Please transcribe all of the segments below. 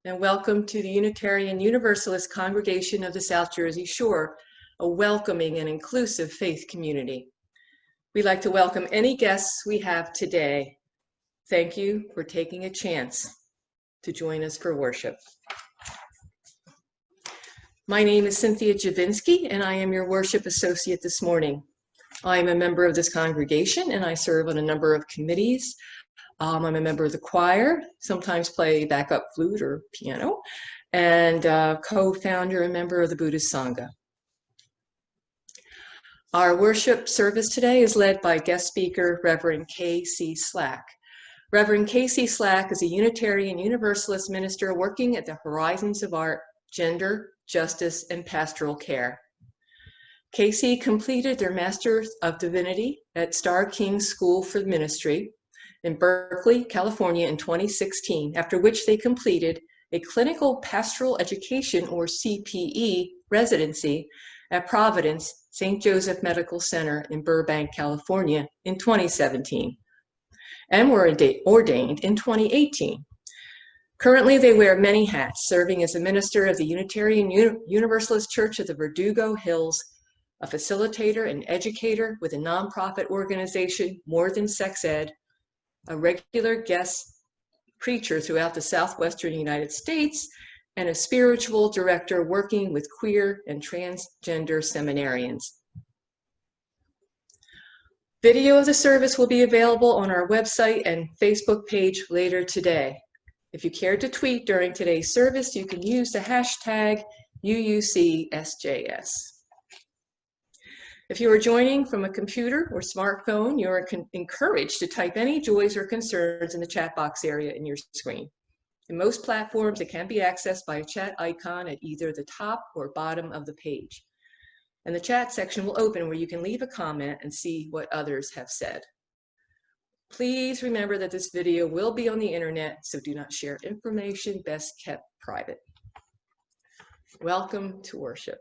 and welcome to the Unitarian Universalist Congregation of the South Jersey Shore, a welcoming and inclusive faith community. We'd like to welcome any guests we have today. Thank you for taking a chance to join us for worship. My name is Cynthia Javinsky, and I am your worship associate this morning. I am a member of this congregation, and I serve on a number of committees. I'm a member of the choir, sometimes play backup flute or piano, and co-founder and member of the Buddhist Sangha. Our worship service today is led by guest speaker, Reverend K.C. Slack. Reverend K.C. Slack is a Unitarian Universalist minister working at the horizons of art, gender, justice, and pastoral care. K.C. completed their Master of Divinity at Star King School for Ministry in Berkeley, California in 2016, after which they completed a clinical pastoral education, or CPE, residency at Providence St. Joseph Medical Center in Burbank, California in 2017, and were ordained in 2018. Currently, they wear many hats, serving as a minister of the Unitarian Universalist Church of the Verdugo Hills, a facilitator and educator with a nonprofit organization, More Than Sex Ed, a regular guest preacher throughout the Southwestern United States, and a spiritual director working with queer and transgender seminarians. Video of the service will be available on our website and Facebook page later today. If you care to tweet during today's service, you can use the hashtag UUCSJS. If you are joining from a computer or smartphone, you are encouraged to type any joys or concerns in the chat box area in your screen. In most platforms, it can be accessed by a chat icon at either the top or bottom of the page. And the chat section will open where you can leave a comment and see what others have said. Please remember that this video will be on the internet, so do not share information best kept private. Welcome to worship.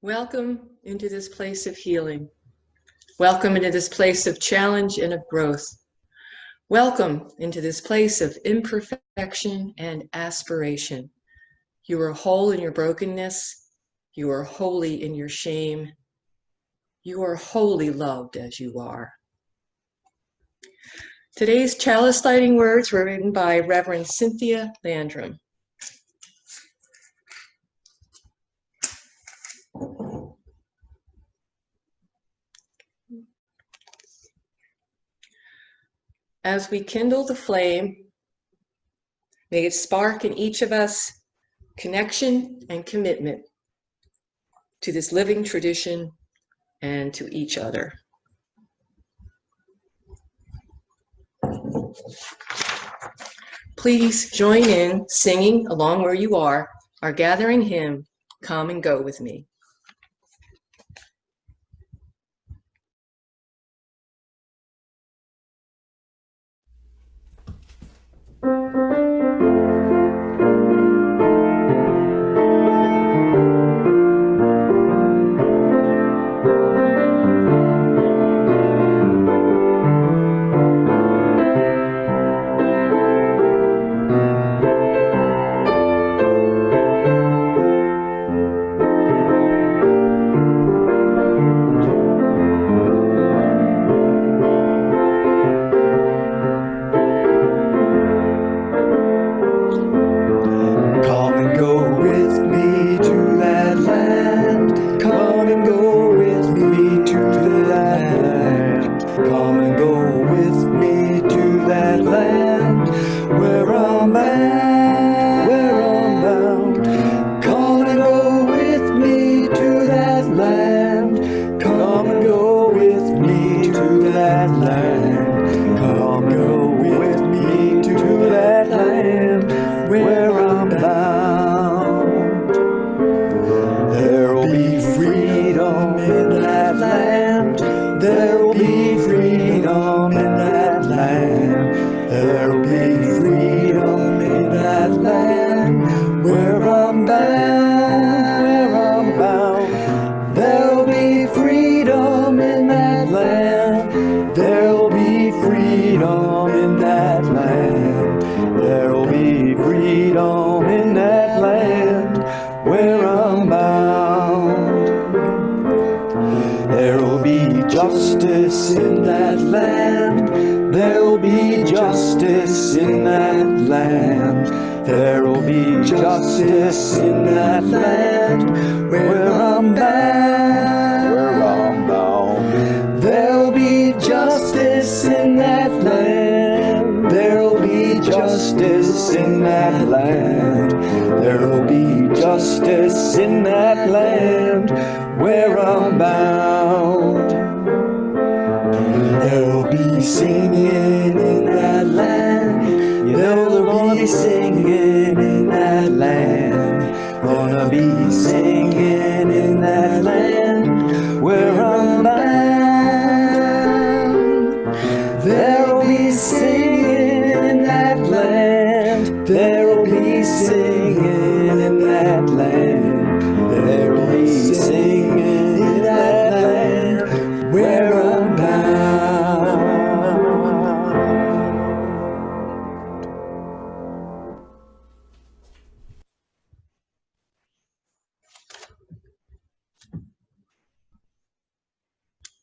Welcome into this place of healing. Welcome into this place of challenge and of growth. Welcome into this place of imperfection and aspiration. You are whole in your brokenness. You are holy in your shame. You are wholly loved as you are. Today's chalice lighting words were written by Reverend Cynthia Landrum. As we kindle the flame, may it spark in each of us connection and commitment to this living tradition and to each other. Please join in singing along where you are our gathering hymn, Come and Go With Me.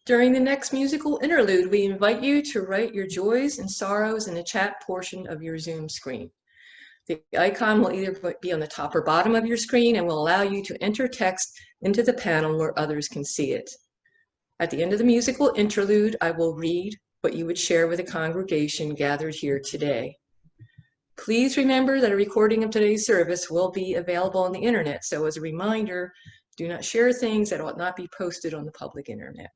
During the next musical interlude, we invite you to write your joys and sorrows in the chat portion of your Zoom screen. The icon will either be on the top or bottom of your screen and will allow you to enter text into the panel where others can see it. At the end of the musical interlude, I will read what you would share with the congregation gathered here today. Please remember that a recording of today's service will be available on the internet, so as a reminder, do not share things that ought not be posted on the public internet.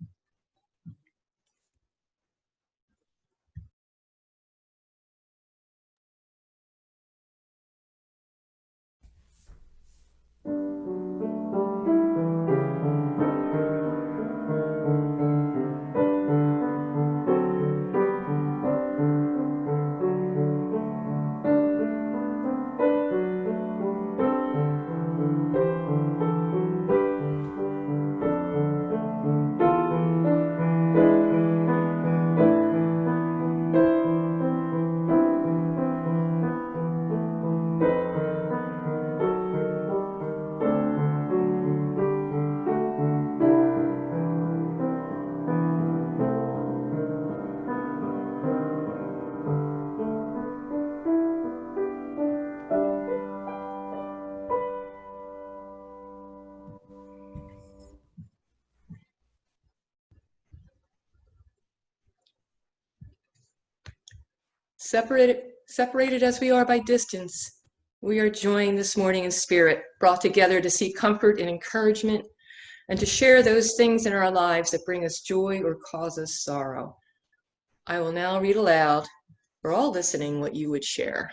Separated as we are by distance, we are joined this morning in spirit, brought together to seek comfort and encouragement, and to share those things in our lives that bring us joy or cause us sorrow. I will now read aloud for all listening what you would share.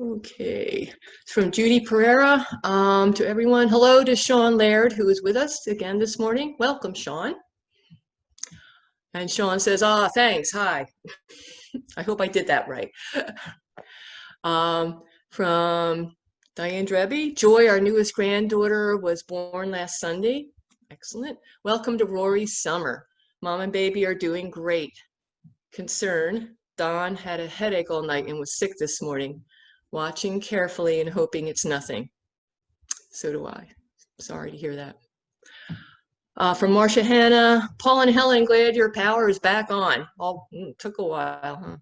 Okay, it's from Judy Pereira to everyone. Hello to Sean Laird, who is with us again this morning. Welcome, Sean. And Sean says, thanks, hi. I hope I did that right. From Diane Drebby, Joy, our newest granddaughter, was born last Sunday. Excellent. Welcome to Rory's summer. Mom and baby are doing great. Concern, Don had a headache all night and was sick this morning. Watching carefully and hoping it's nothing. So do I. Sorry to hear that. From Marcia Hannah, Paul and Helen, glad your power is back on. Took a while, huh?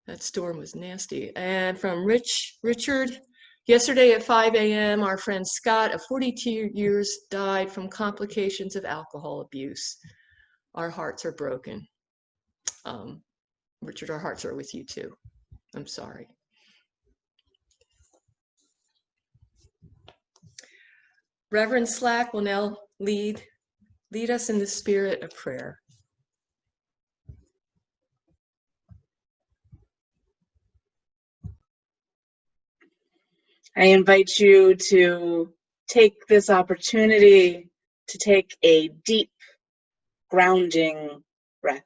That storm was nasty. And from Richard, yesterday at 5 a.m., our friend Scott of 42 years died from complications of alcohol abuse. Our hearts are broken. Richard, our hearts are with you too. I'm sorry. Reverend Slack will now lead us in the spirit of prayer. I invite you to take this opportunity to take a deep, grounding breath.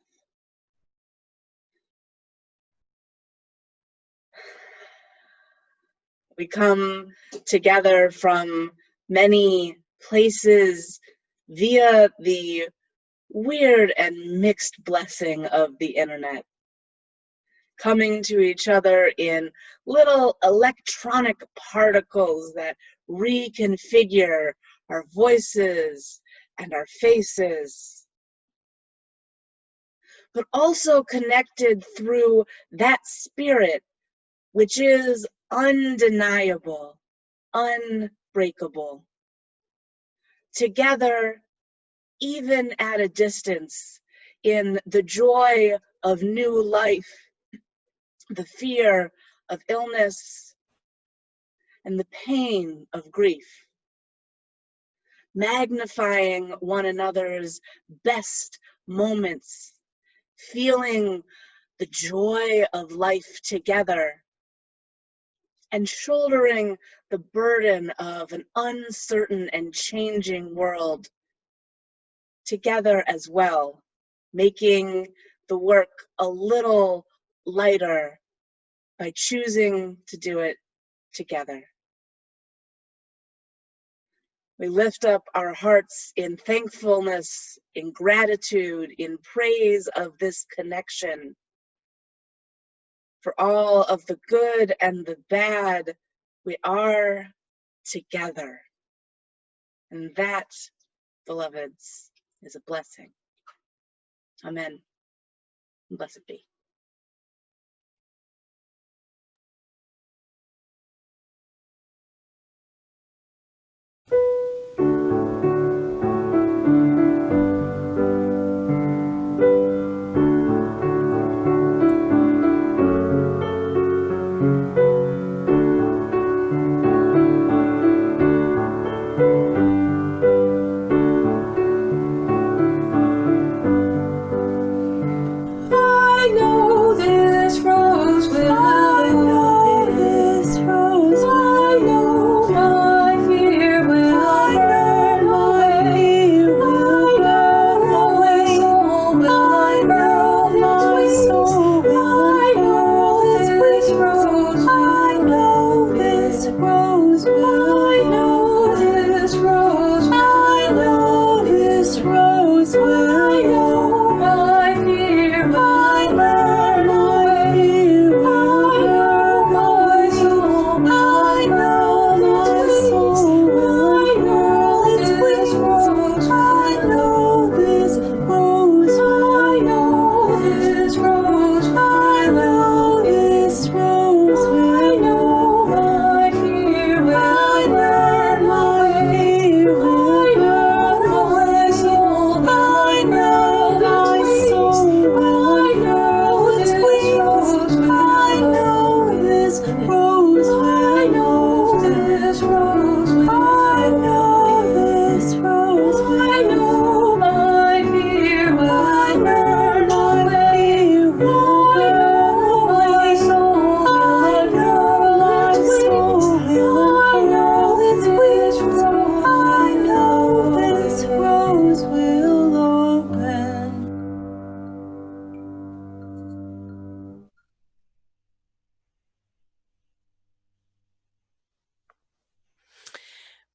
We come together from many places via the weird and mixed blessing of the internet, coming to each other in little electronic particles that reconfigure our voices and our faces, but also connected through that spirit which is undeniable, unbreakable. Together, even at a distance, in the joy of new life, the fear of illness, and the pain of grief, magnifying one another's best moments, feeling the joy of life together, and shouldering the burden of an uncertain and changing world together as well, making the work a little lighter by choosing to do it together. We lift up our hearts in thankfulness, in gratitude, in praise of this connection, for all of the good and the bad. We are together. And that, beloveds, is a blessing. Amen. Blessed be. I know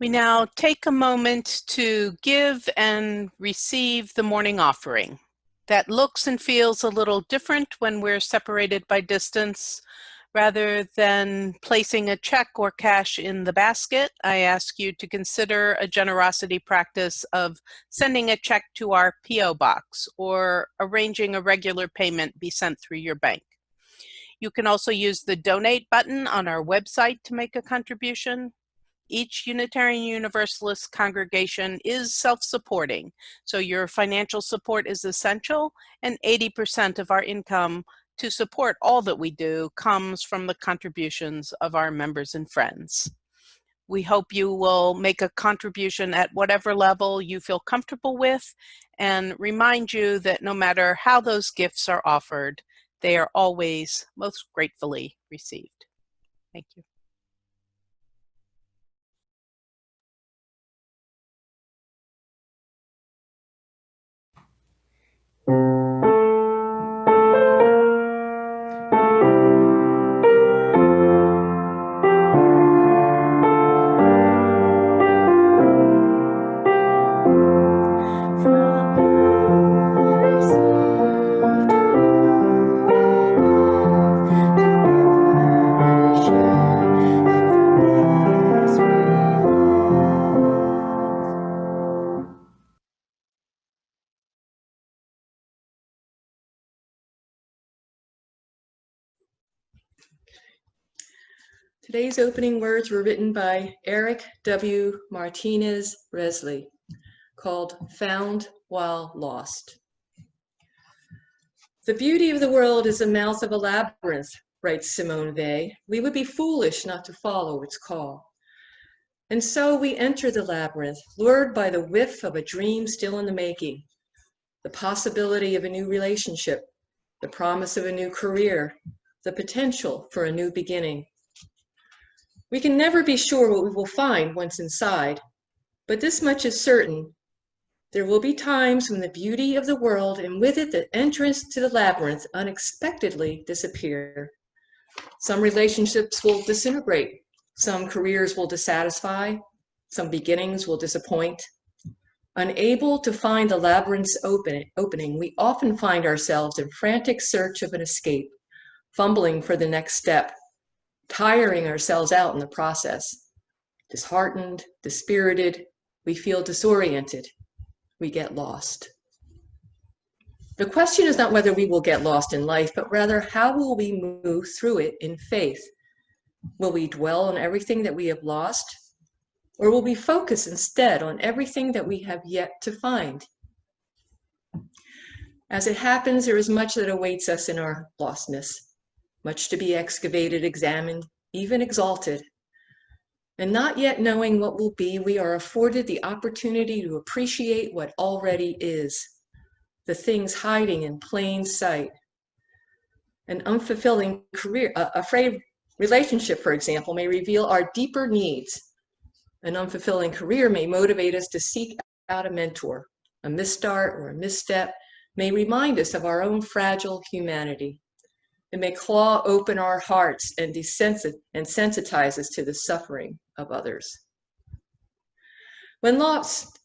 We now take a moment to give and receive the morning offering. That looks and feels a little different when we're separated by distance. Rather than placing a check or cash in the basket, I ask you to consider a generosity practice of sending a check to our P.O. box or arranging a regular payment be sent through your bank. You can also use the donate button on our website to make a contribution. Each Unitarian Universalist congregation is self-supporting, so your financial support is essential, and 80% of our income to support all that we do comes from the contributions of our members and friends. We hope you will make a contribution at whatever level you feel comfortable with, and remind you that no matter how those gifts are offered, they are always most gratefully received. Thank you. Today's opening words were written by Eric W. Martinez Resley, called Found While Lost. The beauty of the world is the mouth of a labyrinth, writes Simone Weil. We would be foolish not to follow its call. And so we enter the labyrinth, lured by the whiff of a dream still in the making, the possibility of a new relationship, the promise of a new career, the potential for a new beginning. We can never be sure what we will find once inside, but this much is certain. There will be times when the beauty of the world and with it the entrance to the labyrinth unexpectedly disappear. Some relationships will disintegrate, some careers will dissatisfy, some beginnings will disappoint. Unable to find the labyrinth's opening, we often find ourselves in frantic search of an escape, fumbling for the next step, tiring ourselves out in the process. Disheartened, dispirited, we feel disoriented, we get lost. The question is not whether we will get lost in life, but rather how will we move through it in faith? Will we dwell on everything that we have lost, or will we focus instead on everything that we have yet to find? As it happens, there is much that awaits us in our lostness, much to be excavated, examined, even exalted. And not yet knowing what will be, we are afforded the opportunity to appreciate what already is, the things hiding in plain sight. An unfulfilling career, a frayed relationship, for example, may reveal our deeper needs. An unfulfilling career may motivate us to seek out a mentor. A misstart or a misstep may remind us of our own fragile humanity. It may claw open our hearts and sensitize us to the suffering of others. When lost,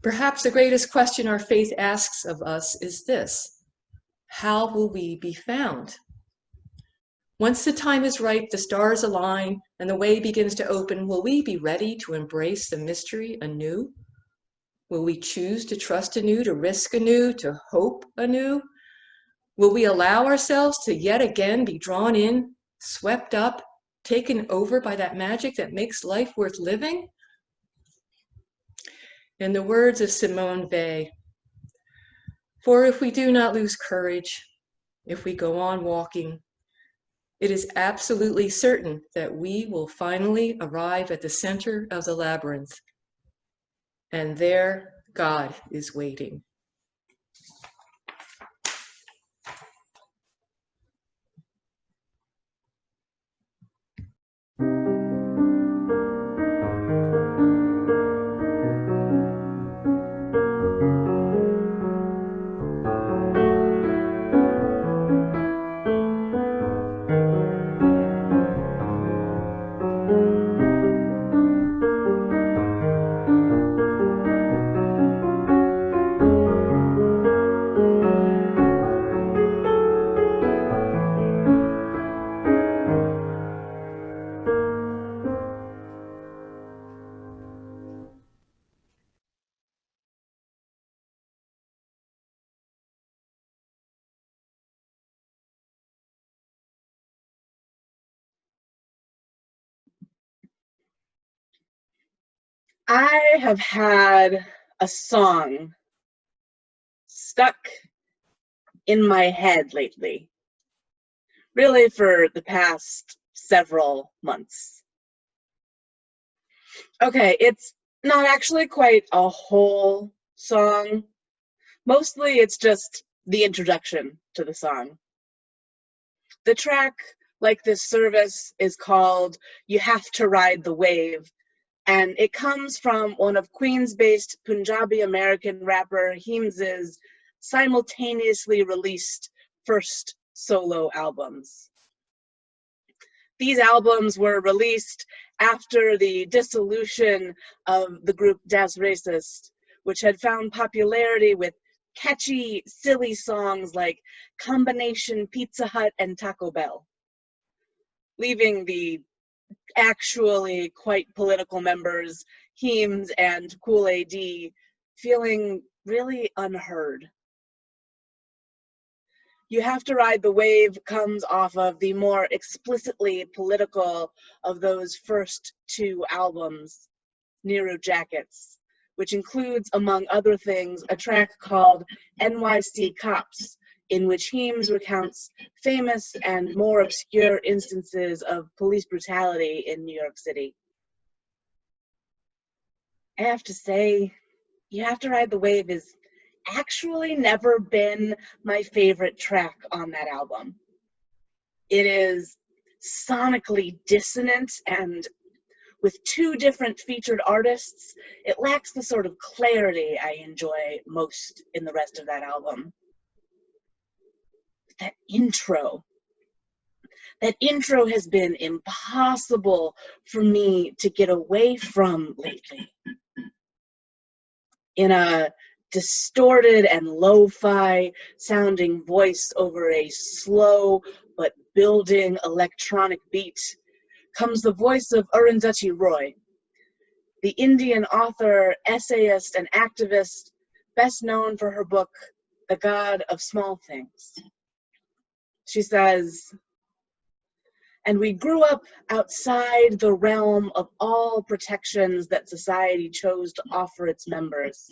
perhaps the greatest question our faith asks of us is this: how will we be found? Once the time is ripe, the stars align, and the way begins to open, will we be ready to embrace the mystery anew? Will we choose to trust anew, to risk anew, to hope anew? Will we allow ourselves to yet again be drawn in, swept up, taken over by that magic that makes life worth living? In the words of Simone Weil, for if we do not lose courage, if we go on walking, it is absolutely certain that we will finally arrive at the center of the labyrinth, and there God is waiting. I have had a song stuck in my head lately, really for the past several months. Okay, it's not actually quite a whole song. Mostly it's just the introduction to the song. The track, like this service, is called You Have to Ride the Wave, and it comes from one of Queens-based Punjabi-American rapper Heems's simultaneously released first solo albums. These albums were released after the dissolution of the group Das Racist, which had found popularity with catchy, silly songs like Combination Pizza Hut and Taco Bell, leaving the actually quite political members, Heems and Kool AD, feeling really unheard. You Have to Ride the Wave comes off of the more explicitly political of those first two albums, Nehru Jackets, which includes, among other things, a track called NYC Cops, in which Heems recounts famous and more obscure instances of police brutality in New York City. I have to say, You Have to Ride the Wave is actually never been my favorite track on that album. It is sonically dissonant, and with two different featured artists, it lacks the sort of clarity I enjoy most in the rest of that album. That intro has been impossible for me to get away from lately. In a distorted and lo-fi sounding voice over a slow but building electronic beat comes the voice of Arundhati Roy, the Indian author, essayist, and activist best known for her book, The God of Small Things. She says, "And we grew up outside the realm of all protections that society chose to offer its members.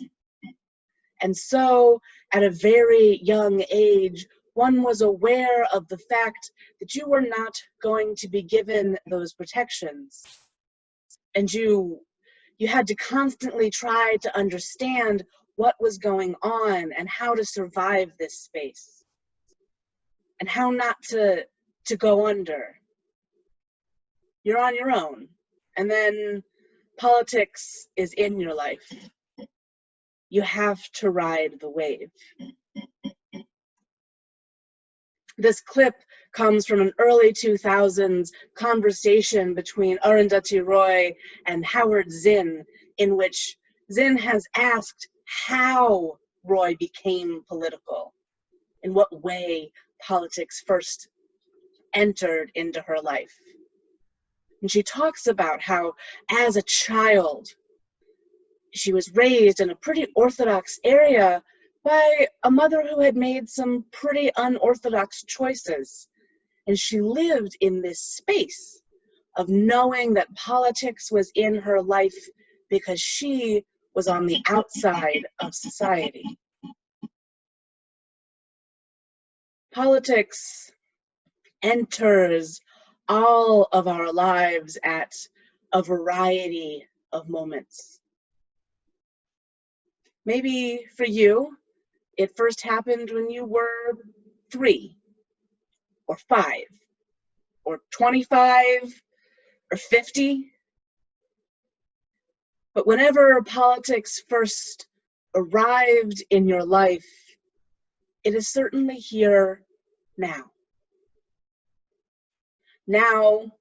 And so, at a very young age, one was aware of the fact that you were not going to be given those protections. And you had to constantly try to understand what was going on and how to survive this space. And how not to go under. You're on your own. And then politics is in your life. You have to ride the wave." This clip comes from an early 2000s conversation between Arundhati Roy and Howard Zinn, in which Zinn has asked how Roy became political, in what way politics first entered into her life. And she talks about how, as a child, she was raised in a pretty orthodox area by a mother who had made some pretty unorthodox choices. And she lived in this space of knowing that politics was in her life because she was on the outside of society. Politics enters all of our lives at a variety of moments. Maybe for you, it first happened when you were 3, or 5, or 25, or 50. But whenever politics first arrived in your life, it is certainly here now. Now,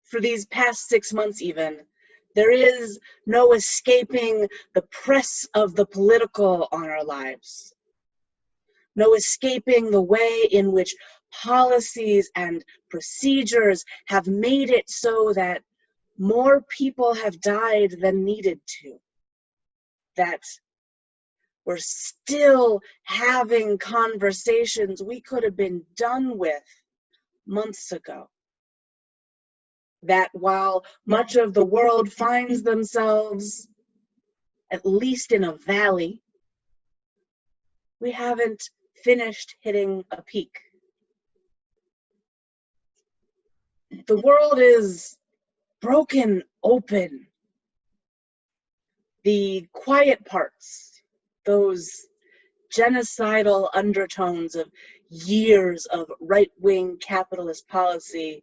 for these past 6 months even, there is no escaping the press of the political on our lives. No escaping the way in which policies and procedures have made it so that more people have died than needed to. That we're still having conversations we could have been done with months ago. That while much of the world finds themselves at least in a valley, we haven't finished hitting a peak. The world is broken open. The quiet parts, those genocidal undertones of years of right-wing capitalist policy,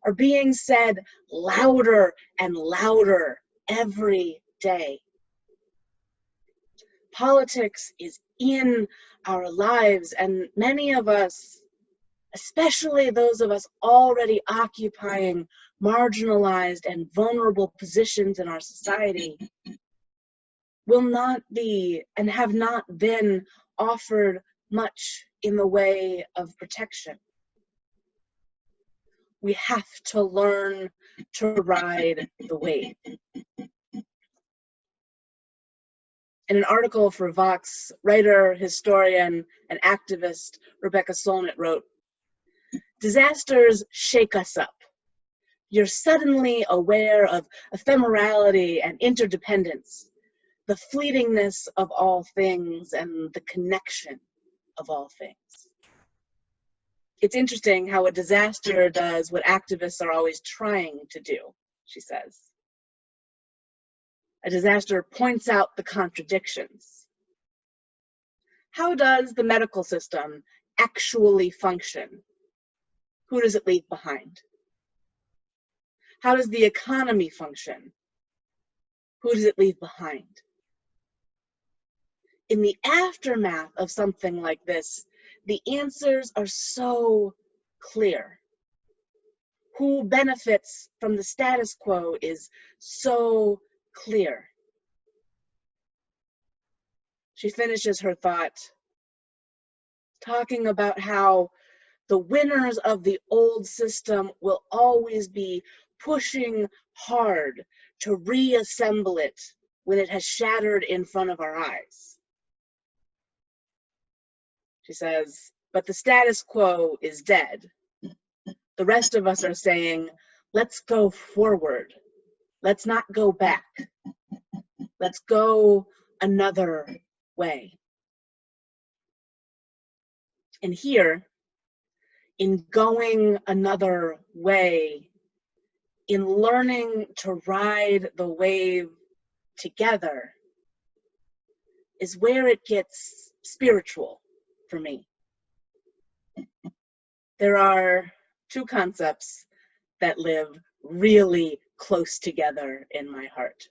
are being said louder and louder every day. Politics is in our lives, and many of us, especially those of us already occupying marginalized and vulnerable positions in our society, will not be and have not been offered much in the way of protection. We have to learn to ride the wave. In an article for Vox, writer, historian, and activist Rebecca Solnit wrote, "Disasters shake us up. You're suddenly aware of ephemerality and interdependence, the fleetingness of all things and the connection of all things." It's interesting how a disaster does what activists are always trying to do, she says. A disaster points out the contradictions. How does the medical system actually function? Who does it leave behind? How does the economy function? Who does it leave behind? In the aftermath of something like this, the answers are so clear. Who benefits from the status quo is so clear. She finishes her thought talking about how the winners of the old system will always be pushing hard to reassemble it when it has shattered in front of our eyes. She says, but the status quo is dead. The rest of us are saying, let's go forward. Let's not go back. Let's go another way. And here, in going another way, in learning to ride the wave together, is where it gets spiritual for me. There are two concepts that live really close together in my heart.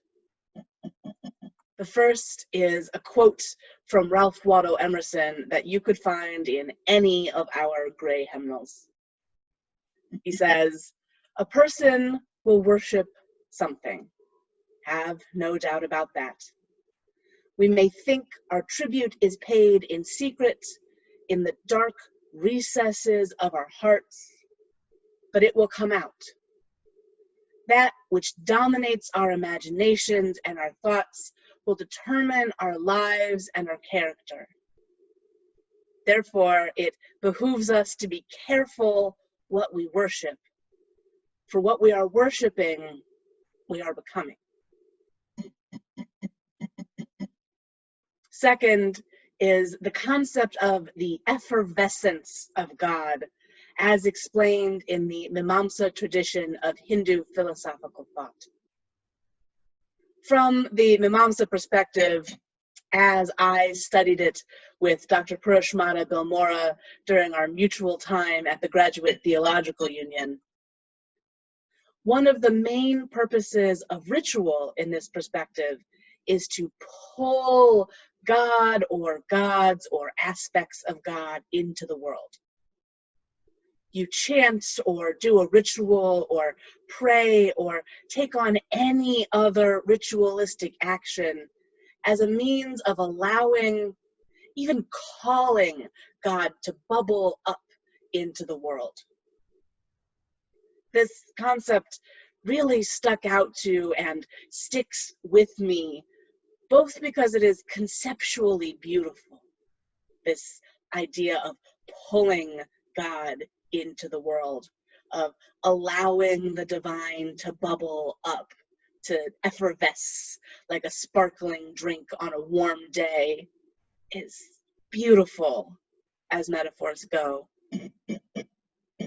The first is a quote from Ralph Waldo Emerson that you could find in any of our gray hymnals. He says, "A person will worship something. Have no doubt about that. We may think our tribute is paid in secret, in the dark recesses of our hearts, but it will come out. That which dominates our imaginations and our thoughts will determine our lives and our character. Therefore, it behooves us to be careful what we worship. For what we are worshiping, we are becoming." Second is the concept of the effervescence of God, as explained in the Mimamsa tradition of Hindu philosophical thought. From the Mimamsa perspective, as I studied it with Dr. Purashmana Bilmora during our mutual time at the Graduate Theological Union, one of the main purposes of ritual in this perspective is to pull God or gods or aspects of God into the world. You chant or do a ritual or pray or take on any other ritualistic action as a means of allowing, even calling God to bubble up into the world. This concept really stuck out to and sticks with me, both because it is conceptually beautiful, this idea of pulling God into the world, of allowing the divine to bubble up to effervesce like a sparkling drink on a warm day is beautiful as metaphors go.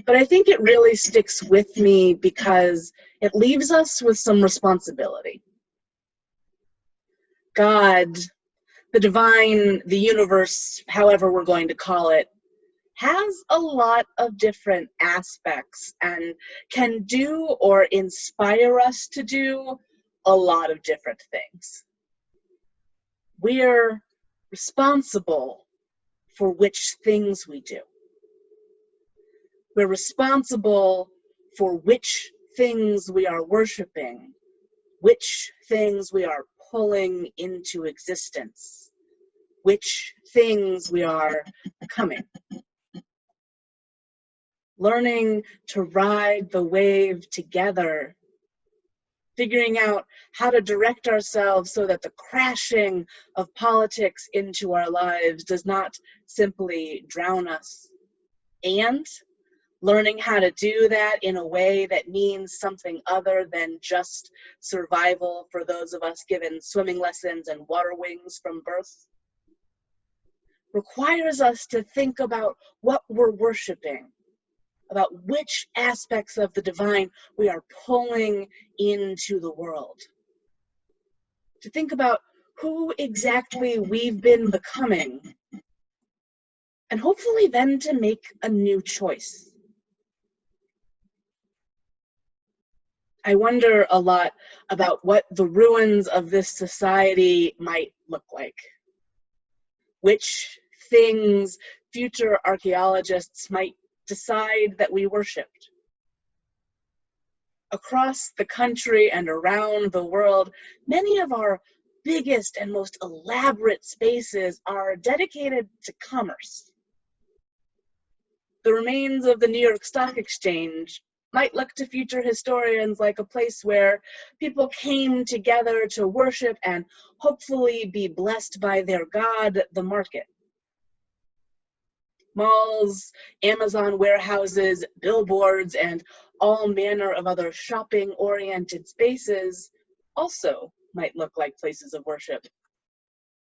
But I think it really sticks with me because it leaves us with some responsibility. God, the divine, the universe, however we're going to call it, has a lot of different aspects and can do or inspire us to do a lot of different things. We're responsible for which things we do. We're responsible for which things we are worshiping, which things we are pulling into existence, which things we are becoming. Learning to ride the wave together, figuring out how to direct ourselves so that the crashing of politics into our lives does not simply drown us, and learning how to do that in a way that means something other than just survival for those of us given swimming lessons and water wings from birth, requires us to think about what we're worshiping, about which aspects of the divine we are pulling into the world, to think about who exactly we've been becoming, and hopefully then to make a new choice. I wonder a lot about what the ruins of this society might look like, which things future archaeologists might decide that we worshipped. Across the country and around the world, many of our biggest and most elaborate spaces are dedicated to commerce. The remains of the New York Stock Exchange might look to future historians like a place where people came together to worship and hopefully be blessed by their god, the market. Malls, Amazon warehouses, billboards, and all manner of other shopping-oriented spaces also might look like places of worship.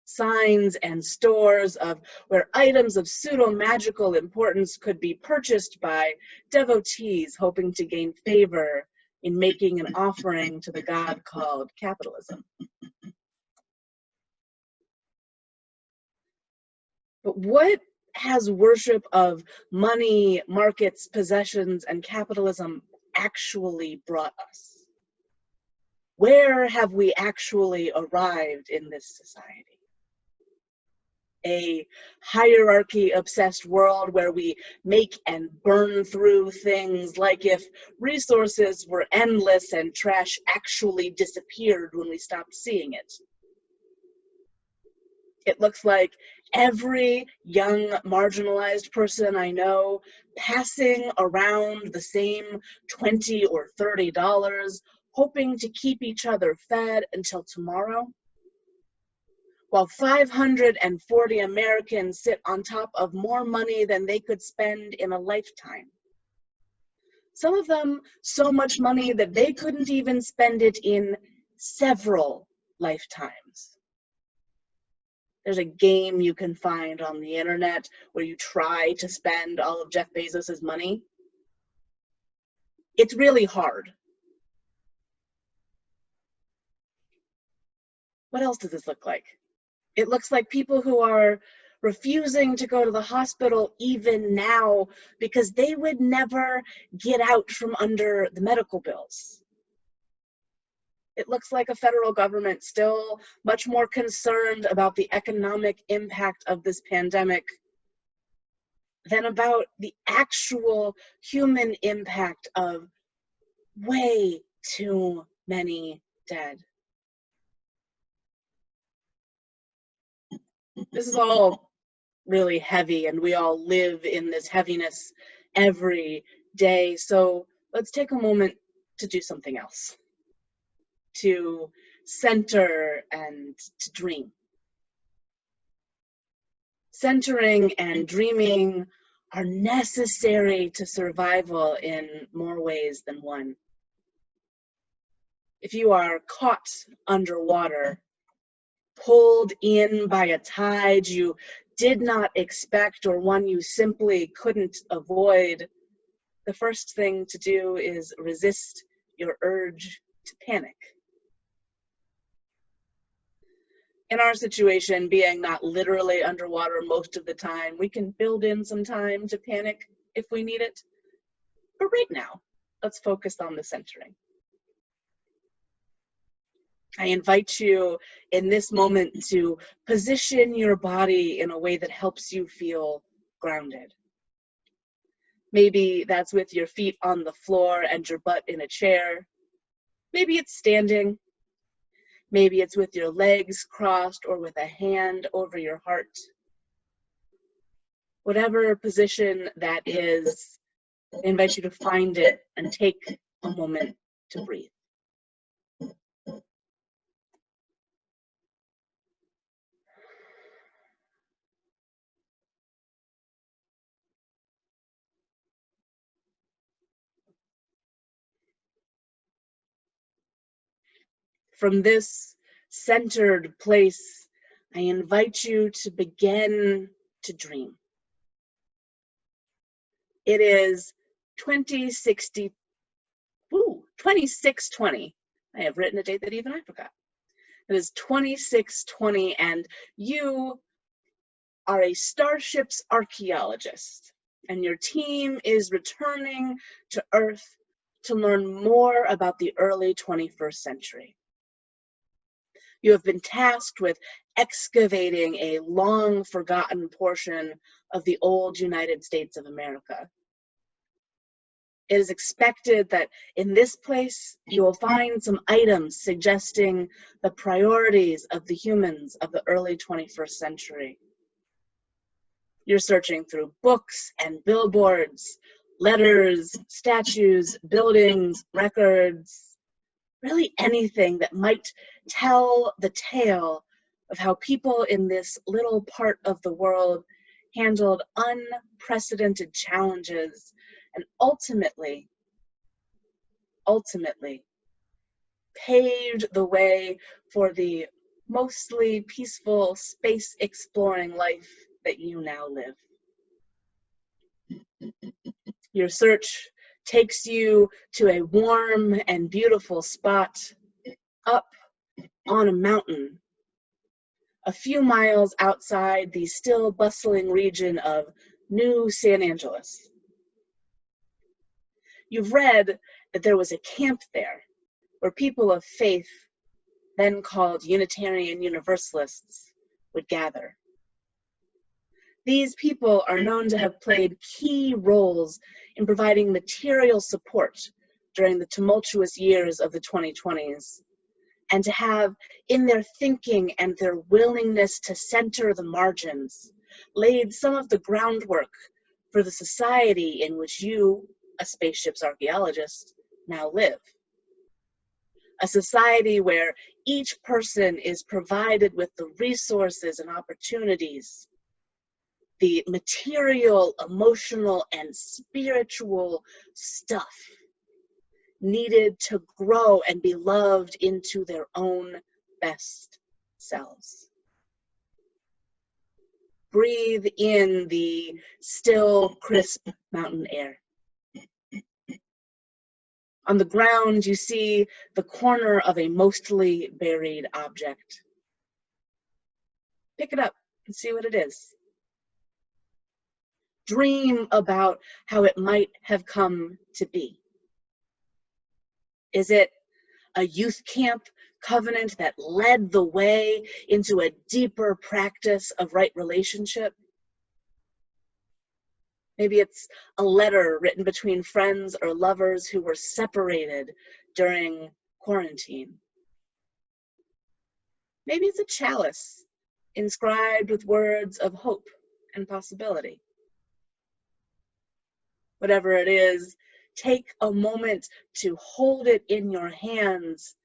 Signs and stores of where items of pseudo-magical importance could be purchased by devotees hoping to gain favor in making an offering to the god called capitalism. But what has worship of money, markets, possessions, and capitalism actually brought us? Where have we actually arrived in this society? A hierarchy-obsessed world where we make and burn through things like if resources were endless and trash actually disappeared when we stopped seeing it. It looks like every young marginalized person I know passing around the same $20 or $30, hoping to keep each other fed until tomorrow, while 540 Americans sit on top of more money than they could spend in a lifetime. Some of them so much money that they couldn't even spend it in several lifetimes. There's a game you can find on the internet where you try to spend all of Jeff Bezos's money. It's really hard. What else does this look like? It looks like people who are refusing to go to the hospital even now because they would never get out from under the medical bills. It looks like a federal government still much more concerned about the economic impact of this pandemic than about the actual human impact of way too many dead. This is all really heavy, and we all live in this heaviness every day. So let's take a moment to do something else, to center and to dream. Centering and dreaming are necessary to survival in more ways than one. If you are caught underwater, pulled in by a tide you did not expect or one you simply couldn't avoid, the first thing to do is resist your urge to panic. In our situation, being not literally underwater most of the time, we can build in some time to panic if we need it. But right now, let's focus on the centering. I invite you in this moment to position your body in a way that helps you feel grounded. Maybe that's with your feet on the floor and your butt in a chair. Maybe it's standing. Maybe it's with your legs crossed or with a hand over your heart. Whatever position that is, I invite you to find it and take a moment to breathe. From this centered place, I invite you to begin to dream. It is 2620. I have written a date that even I forgot. It is 2620, and you are a starship's archaeologist, and your team is returning to Earth to learn more about the early 21st century. You have been tasked with excavating a long forgotten portion of the old United States of America. It is expected that in this place you will find some items suggesting the priorities of the humans of the early 21st century. You're searching through books and billboards, letters, statues, buildings, records, really anything that might tell the tale of how people in this little part of the world handled unprecedented challenges and ultimately paved the way for the mostly peaceful space exploring life that you now live. Your search takes you to a warm and beautiful spot up on a mountain, a few miles outside the still bustling region of New San Angeles. You've read that there was a camp there where people of faith, then called Unitarian Universalists, would gather. These people are known to have played key roles in providing material support during the tumultuous years of the 2020s, and to have, in their thinking and their willingness to center the margins, laid some of the groundwork for the society in which you, a spaceship's archaeologist, now live. A society where each person is provided with the resources and opportunities, the material, emotional, and spiritual stuff needed to grow and be loved into their own best selves. Breathe in the still, crisp mountain air. On the ground, you see the corner of a mostly buried object. Pick it up and see what it is. Dream about how it might have come to be. Is it a youth camp covenant that led the way into a deeper practice of right relationship? Maybe it's a letter written between friends or lovers who were separated during quarantine. Maybe it's a chalice inscribed with words of hope and possibility. Whatever it is, take a moment to hold it in your hands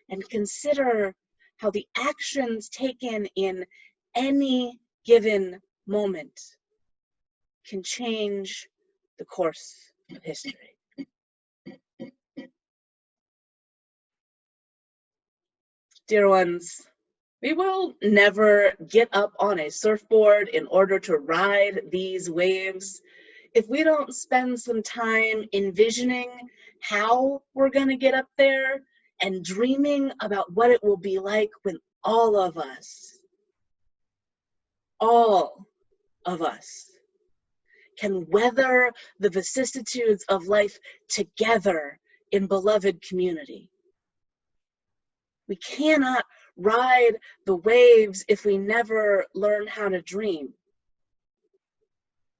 and consider how the actions taken in any given moment can change the course of history. Dear ones, we will never get up on a surfboard in order to ride these waves if we don't spend some time envisioning how we're going to get up there and dreaming about what it will be like when all of us can weather the vicissitudes of life together in beloved community. We cannot ride the waves if we never learn how to dream.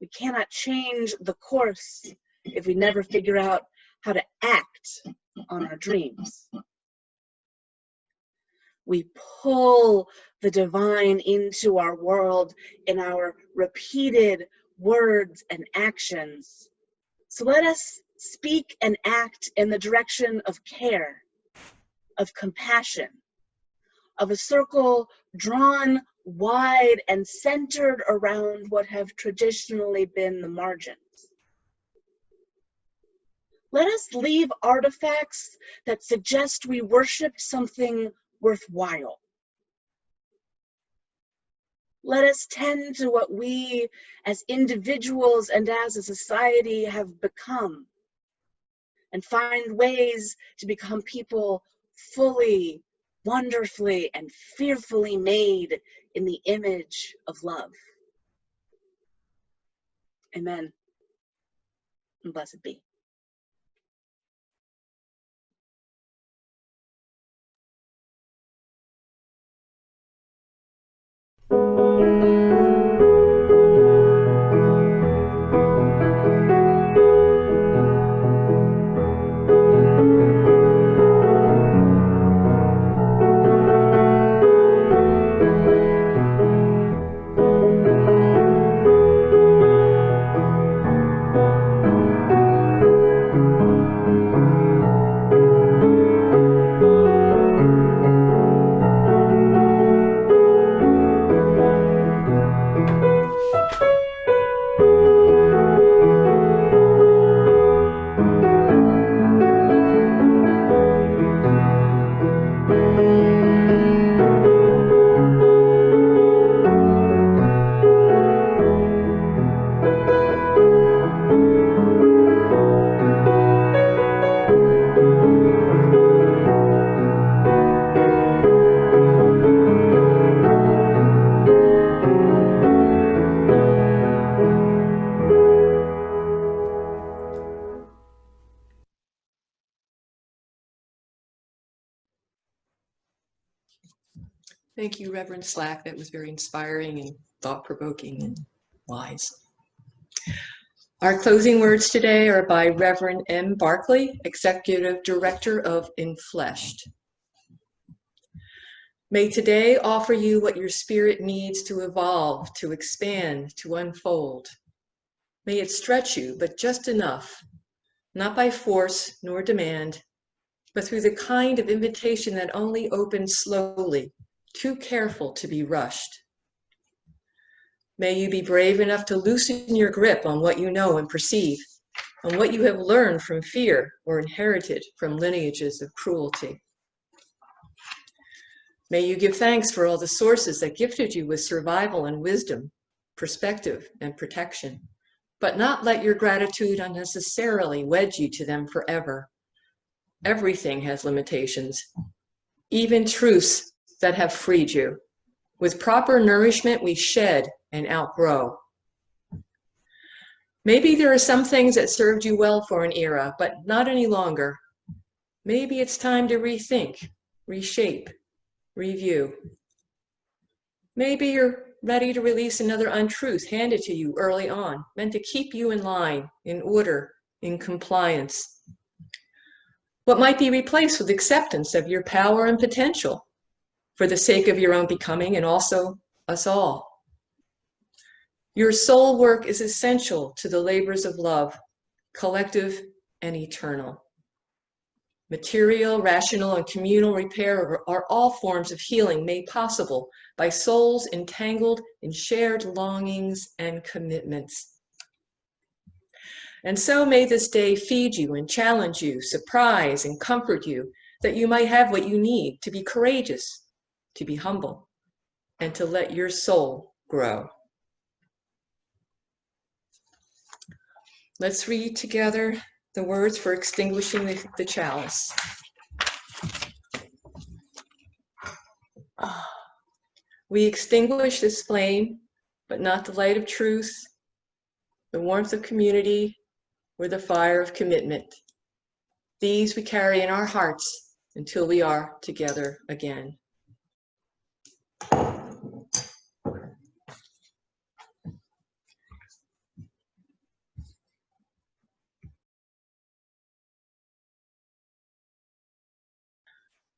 We cannot change the course if we never figure out how to act on our dreams. We pull the divine into our world in our repeated words and actions. So let us speak and act in the direction of care, of compassion, of a circle drawn wide and centered around what have traditionally been the margins. Let us leave artifacts that suggest we worshiped something worthwhile. Let us tend to what we as individuals and as a society have become, and find ways to become people fully, wonderfully, and fearfully made in the image of love. Amen. And blessed be. Thank you, Reverend Slack. That was very inspiring and thought-provoking and wise. Our closing words today are by Reverend M. Barkley, Executive Director of Infleshed. May today offer you what your spirit needs to evolve, to expand, to unfold. May it stretch you, but just enough, not by force nor demand, but through the kind of invitation that only opens slowly, too careful to be rushed. May you be brave enough to loosen your grip on what you know and perceive, on what you have learned from fear or inherited from lineages of cruelty. May you give thanks for all the sources that gifted you with survival and wisdom, perspective and protection, but not let your gratitude unnecessarily wed you to them forever. Everything has limitations, even truths that have freed you. With proper nourishment, we shed and outgrow. Maybe there are some things that served you well for an era, but not any longer. Maybe it's time to rethink, reshape, review. Maybe you're ready to release another untruth handed to you early on, meant to keep you in line, in order, in compliance. What might be replaced with acceptance of your power and potential for the sake of your own becoming and also us all. Your soul work is essential to the labors of love, collective and eternal. Material, rational, and communal repair are all forms of healing made possible by souls entangled in shared longings and commitments. And so may this day feed you and challenge you, surprise and comfort you that you might have what you need to be courageous, to be humble, and to let your soul grow. Let's read together the words for extinguishing the chalice. We extinguish this flame, but not the light of truth, the warmth of community, or the fire of commitment. These we carry in our hearts until we are together again.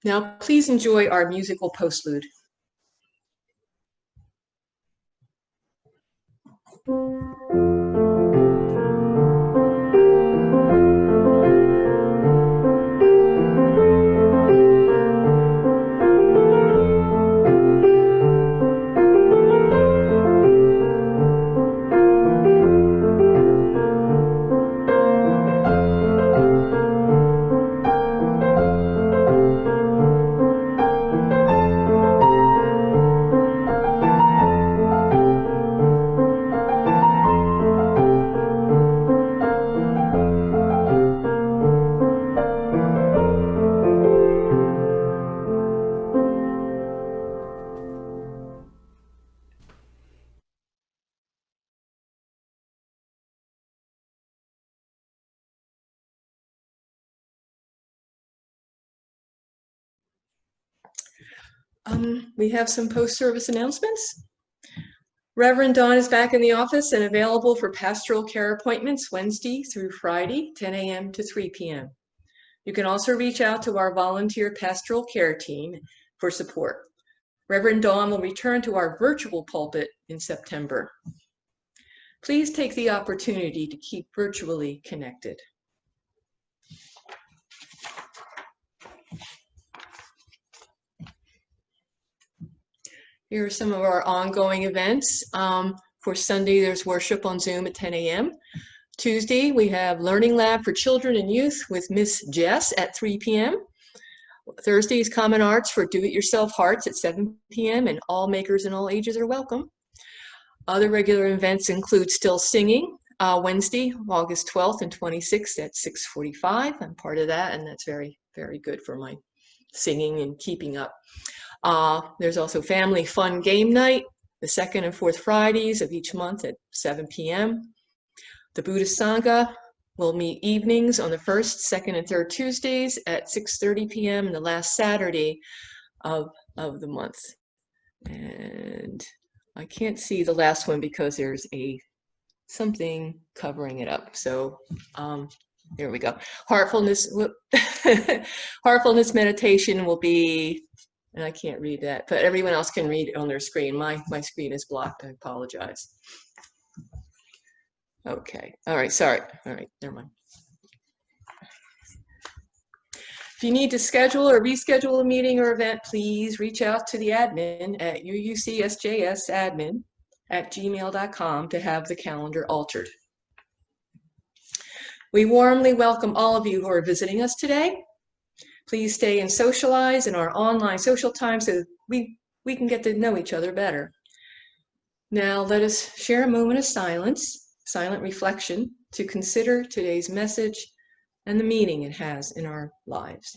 Now, please enjoy our musical postlude. We have some post-service announcements. Reverend Dawn is back in the office and available for pastoral care appointments Wednesday through Friday, 10 a.m. to 3 p.m. You can also reach out to our volunteer pastoral care team for support. Reverend Dawn will return to our virtual pulpit in September. Please take the opportunity to keep virtually connected. Here are some of our ongoing events. For Sunday, there's worship on Zoom at 10 a.m. Tuesday, we have Learning Lab for Children and Youth with Miss Jess at 3 p.m. Thursday is Common Arts for Do-It-Yourself Hearts at 7 p.m. and all makers and all ages are welcome. Other regular events include Still Singing, Wednesday, August 12th and 26th at 6:45. I'm part of that, and that's very, very good for my singing and keeping up. There's also Family Fun Game Night, the second and fourth Fridays of each month at 7 p.m. The Buddhist Sangha will meet evenings on the first, second, and third Tuesdays at 6:30 p.m. and the last Saturday of the month. And I can't see the last one because there's something covering it up. So there we go. Heartfulness meditation will be, and I can't read that, but everyone else can read it on their screen. My screen is blocked. I apologize. Okay. All right. Sorry. All right. Never mind. If you need to schedule or reschedule a meeting or event, please reach out to the admin at uucsjsadmin@gmail.com to have the calendar altered. We warmly welcome all of you who are visiting us today. Please stay and socialize in our online social time so we can get to know each other better. Now let us share a moment of silence, silent reflection, to consider today's message and the meaning it has in our lives.